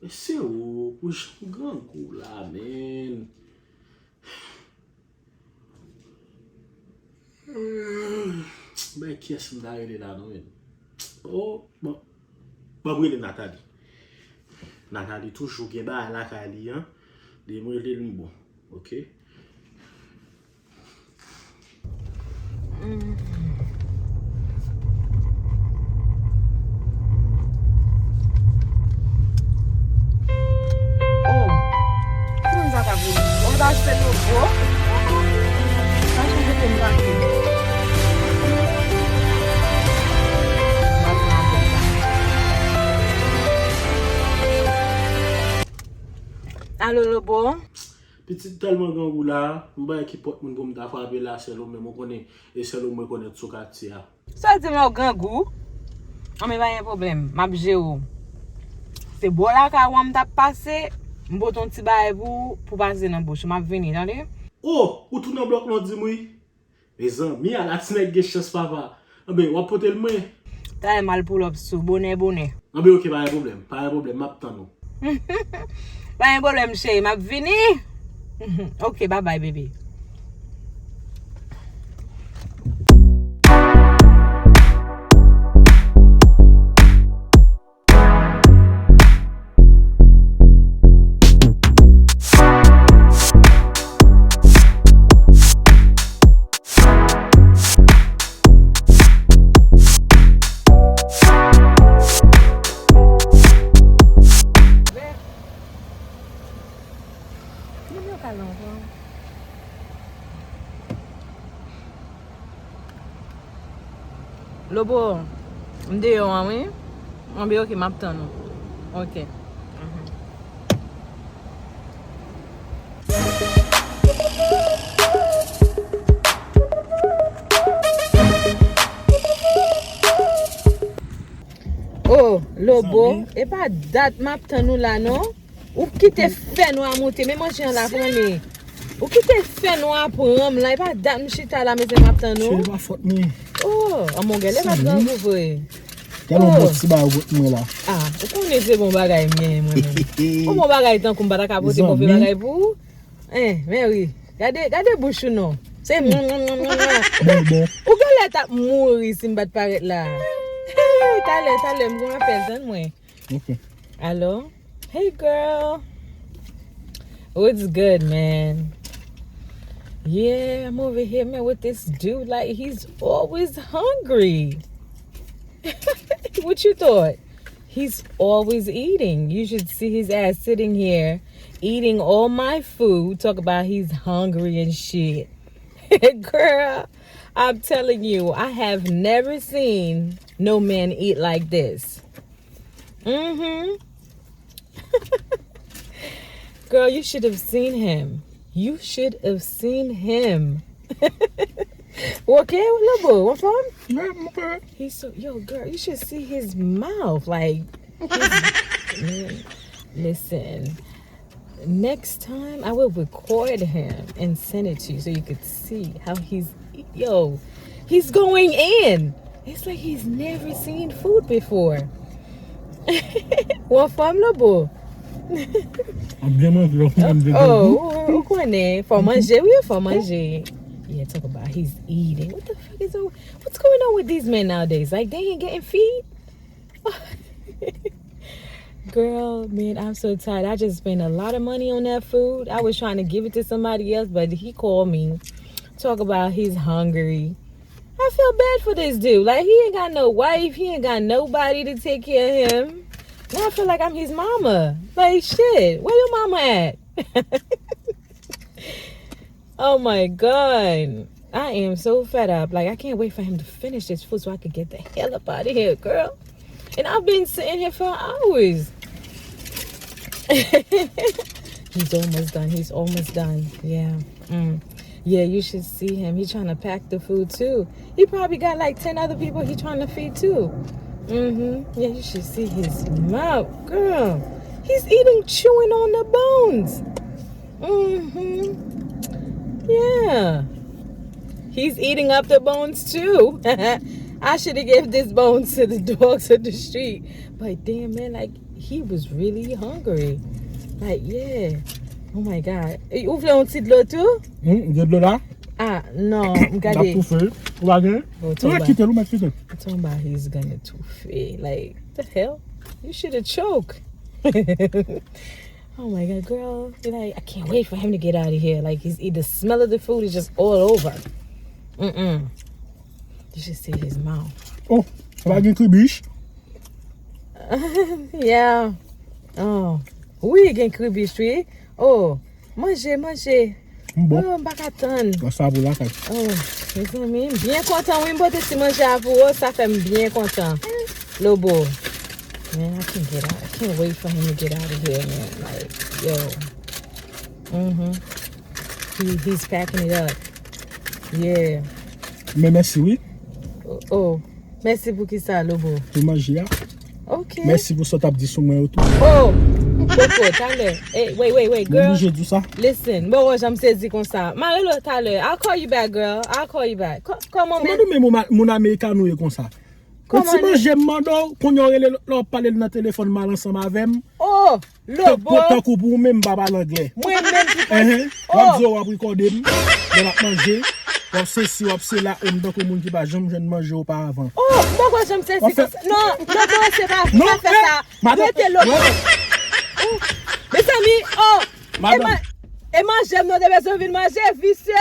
C'est où? Pouche grand coup là, man. Ben, qui est-ce qui m'a là, non? Oh, bon. Bon, oui, Nathalie. Nathalie, toujours qui est là, la Kali, hein? Des mots, les bon. Ok? Allô, le bon? Petit tellement grand goût là, m'ba qui porte moun pour me frapper là, c'est l'homme me connaît et c'est l'homme me connaît sous quartier. Ça dit mon grand goût. Mais pas un problème. M'a ou. C'est bon là quand on t'a passé, m'bot ton petit bail pour passer dans bouche. M'a venir, attendez. Oh, ou tout dans bloc non dit moi. Mes amis à la snack ge chance papa. Ah ben, on porter le moyen. T'as mal pour l'op sous bonnet. Ah ben OK, pas de problème, m'attend nous. Pas un problème chérie, m'a venir. OK, bye bye baby. Lobo, m'de yo an oui? On be OK, m'attend nous. OK. Oh, Lobo, et pas date m'attend nous là non? Ou qui te fait nous à monter, mais moi j'ai la prendre. Ou qui te fait nous à prendre là, et pas date nous chita là mais c'est m'attend nous. C'est pas faute moi. Oh, mon gars, les pas grand vous vrai. Tellement bon si ba vote moi là. Ah, vous connaissez bon bagay mien moi. Bon bagay tant qu'on pas capoter mauvais bagay pour. Mais oui. Regardez bouche non. C'est Bon. Ou gars t'a mourir si m'bat paraître là. T'allez m'gon appelle moi. OK. Hello? Hey girl. What's good, man? Yeah, I'm over here, man, with this dude. Like, he's always hungry. What you thought? He's always eating. You should see his ass sitting here eating all my food. Talk about he's hungry and shit. Girl, I'm telling you, I have never seen no man eat like this. Girl, you should have seen him. You should have seen him. Okay, Lobo, what from? He's so, yo, girl, you should see his mouth. Like, man, listen, next time I will record him and send it to you so you could see how he's going in. It's like he's never seen food before. What from, Lobo? Oh, quoi for manger? We for manger. Yeah, talk about he's eating. What the fuck is what's going on with these men nowadays? Like they ain't getting feed? Girl, man, I'm so tired. I just spent a lot of money on that food. I was trying to give it to somebody else, but he called me. Talk about he's hungry. I feel bad for this dude. Like he ain't got no wife. He ain't got nobody to take care of him. Now I feel like I'm his mama. Like, shit, where your mama at? Oh, my God. I am so fed up. Like, I can't wait for him to finish this food so I can get the hell up out of here, girl. And I've been sitting here for hours. He's almost done. He's almost done. Yeah. Yeah, you should see him. He's trying to pack the food, too. He probably got like 10 other people he's trying to feed, too. Yeah, you should see his mouth, girl. He's eating, chewing on the bones. Yeah. He's eating up the bones too. I should have given this bones to the dogs of the street. But damn, man, like he was really hungry. Like, yeah. Oh my God. Ou vle un petit de l'eau tout? De l'eau là? Ah, non, T'as regardez. tout fait. Ou va gagner? Oh, Tu vas quitter, ou mettre quitter. Talking about he's gonna touffer. Like, the hell? You should have choked. Oh my God, girl. Like, I can't wait for him to get out of here. Like, the smell of the food is just all over. You should see his mouth. Oh, ça va gagner cribiche. Yeah. Oh. Oui, gen cribiche, oui. Oh, manger. Bon. Oh, m'pa katan. Ça va là, ça. Oh, mes amis, bien content. Oui, m'pote si manger à vous. Oh, ça fait bien content. Lobo. Man, I can't wait for him to get out of here, man. Like, yo. He's packing it up. Yeah. Mais merci, oui. Oh. Merci pour qui ça, Lobo. Pour manger. Ok. Merci pour ce que tu as dit sur moi. Oh. Coco, t'allais. Hey, wait, girl. J'ai dit ça. Listen, bon, j'aime saisir comme ça. Marie-Lo, t'allais. I'll call you back, girl. I'll call you back. Come on, man. Comment mon américain nous est comme ça? Quand si moi j'aime mando, qu'on y aurait leur parler dans le téléphone mal ensemble avec moi. Oh, Lobo. Tant que pour même baba l'anglais. Moi-même. On dit on va recorder, on va manger. On sait si on c'est là on donc monde qui va jamais manger auparavant. Oh, pourquoi j'aime saisir comme ça? Non, c'est pas non, faire ça. Mettez Lobo. Mes amis, oh. Madame. Et moi j'aime nos besoins de manger vicieux.